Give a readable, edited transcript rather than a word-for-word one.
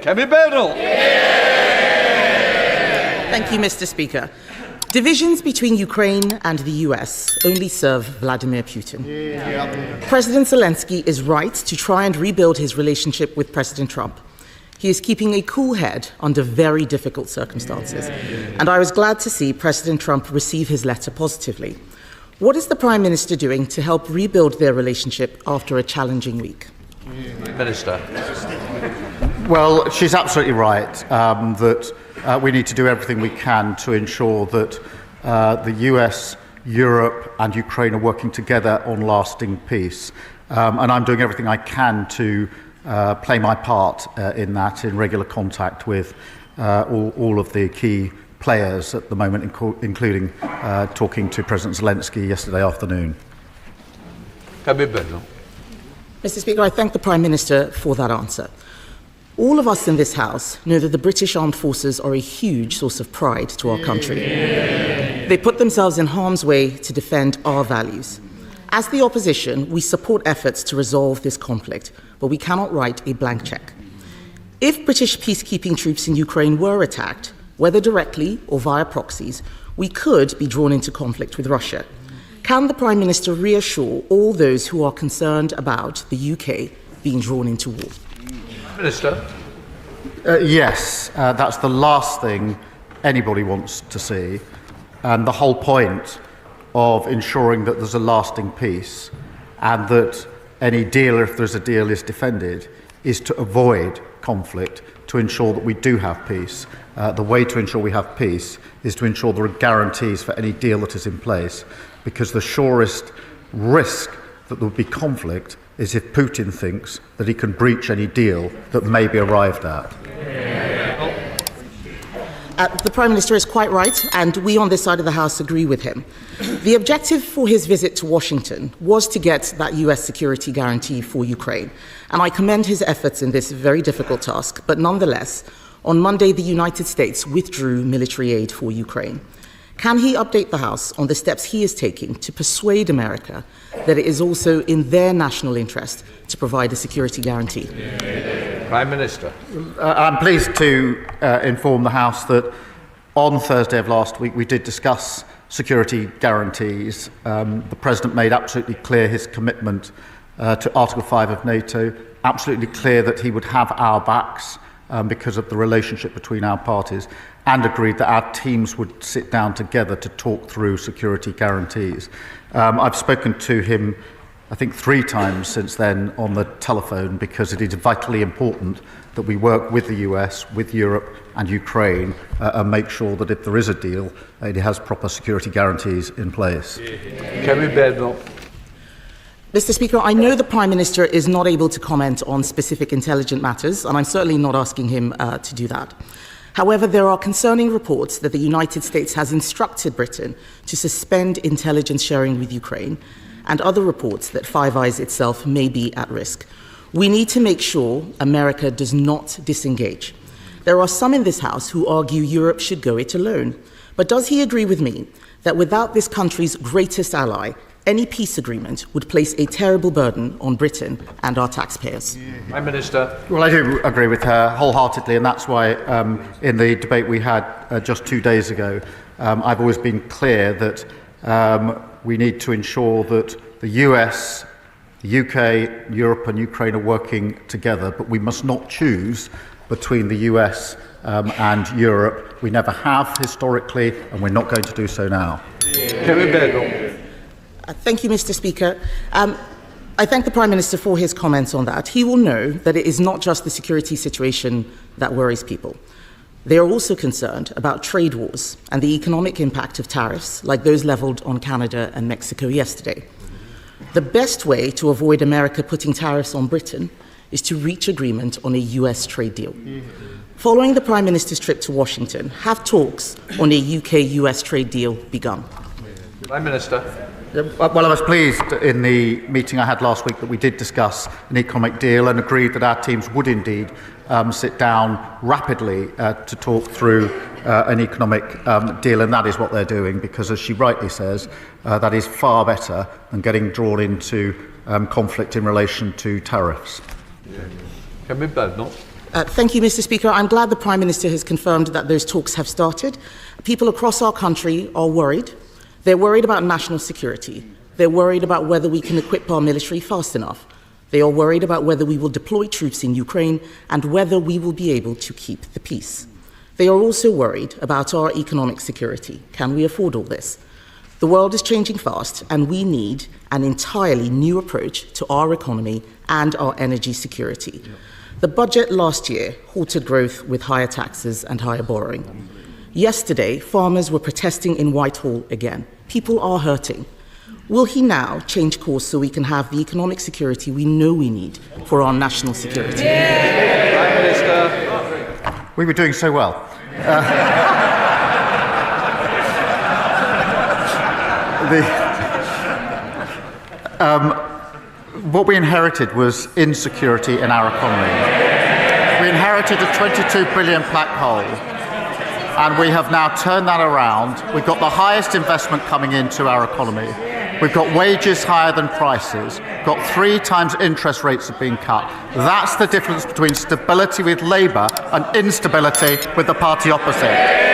Kemi Badenoch. Thank you, Mr. Speaker. Divisions between Ukraine and the US only serve Vladimir Putin. President Zelensky is right to try and rebuild his relationship with President Trump. He is keeping a cool head under very difficult circumstances. And I was glad to see President Trump receive his letter positively. What is the Prime Minister doing to help rebuild their relationship after a challenging week? Minister. Well, she's absolutely right that we need to do everything we can to ensure that the US, Europe and Ukraine are working together on lasting peace. And I'm doing everything I can to play my part in that, in regular contact with all of the key players at the moment, including talking to President Zelensky yesterday afternoon. Mr. Speaker, I thank the Prime Minister for that answer. All of us in this House know that the British Armed Forces are a huge source of pride to our country. They put themselves in harm's way to defend our values. As the opposition, we support efforts to resolve this conflict, but we cannot write a blank cheque. If British peacekeeping troops in Ukraine were attacked, whether directly or via proxies, we could be drawn into conflict with Russia. Can the Prime Minister reassure all those who are concerned about the UK being drawn into war? Minister. Yes, that's the last thing anybody wants to see. And the whole point of ensuring that there's a lasting peace and that any deal, if there's a deal, is defended, is to avoid conflict, to ensure that we do have peace. The way to ensure we have peace is to ensure there are guarantees for any deal that is in place, because the surest risk that there will be conflict is if Putin thinks that he can breach any deal that may be arrived at. The Prime Minister is quite right, and we on this side of the House agree with him. The objective for his visit to Washington was to get that US security guarantee for Ukraine, and I commend his efforts in this very difficult task. But nonetheless, on Monday, the United States withdrew military aid for Ukraine. Can he update the House on the steps he is taking to persuade America that it is also in their national interest to provide a security guarantee? Prime Minister. I'm pleased to inform the House that on Thursday of last week we did discuss security guarantees. The President made absolutely clear his commitment to Article 5 of NATO, absolutely clear that he would have our backs because of the relationship between our parties, and agreed that our teams would sit down together to talk through security guarantees. I've spoken to him, I think, 3 times since then on the telephone, because it is vitally important that we work with the US, with Europe and Ukraine and make sure that if there is a deal, it has proper security guarantees in place. Kemi Badenoch. Mr. Speaker, I know the Prime Minister is not able to comment on specific intelligence matters, and I'm certainly not asking him to do that. However, there are concerning reports that the United States has instructed Britain to suspend intelligence sharing with Ukraine, and other reports that Five Eyes itself may be at risk. We need to make sure America does not disengage. There are some in this House who argue Europe should go it alone. But does he agree with me that without this country's greatest ally, any peace agreement would place a terrible burden on Britain and our taxpayers? Prime Minister. Well, I do agree with her wholeheartedly, and that's why in the debate we had just 2 days ago, I've always been clear that we need to ensure that the US, the UK, Europe and Ukraine are working together, but we must not choose between the US and Europe. We never have historically, and we're not going to do so now. Thank you, Mr. Speaker. I thank the Prime Minister for his comments on that. He will know that it is not just the security situation that worries people. They are also concerned about trade wars and the economic impact of tariffs, like those levelled on Canada and Mexico yesterday. The best way to avoid America putting tariffs on Britain is to reach agreement on a US trade deal. Following the Prime Minister's trip to Washington, have talks on a UK-US trade deal begun? Prime Minister. Well, I was pleased in the meeting I had last week that we did discuss an economic deal and agreed that our teams would indeed sit down rapidly to talk through an economic deal, and that is what they're doing, because, as she rightly says, that is far better than getting drawn into conflict in relation to tariffs. Kemi Badenoch. Thank you, Mr. Speaker. I'm glad the Prime Minister has confirmed that those talks have started. People across our country are worried. They're worried about national security. They're worried about whether we can equip our military fast enough. They are worried about whether we will deploy troops in Ukraine and whether we will be able to keep the peace. They are also worried about our economic security. Can we afford all this? The world is changing fast, and we need an entirely new approach to our economy and our energy security. The budget last year halted growth with higher taxes and higher borrowing. Yesterday, farmers were protesting in Whitehall again. People are hurting. Will he now change course so we can have the economic security we know we need for our national security? Prime Minister. We were doing so well. What we inherited was insecurity in our economy. We inherited a 22 billion black hole, and we have now turned that around. We've got the highest investment coming into our economy. We've got wages higher than prices. Got 3 times interest rates have been cut. That's the difference between stability with Labour and instability with the party opposite.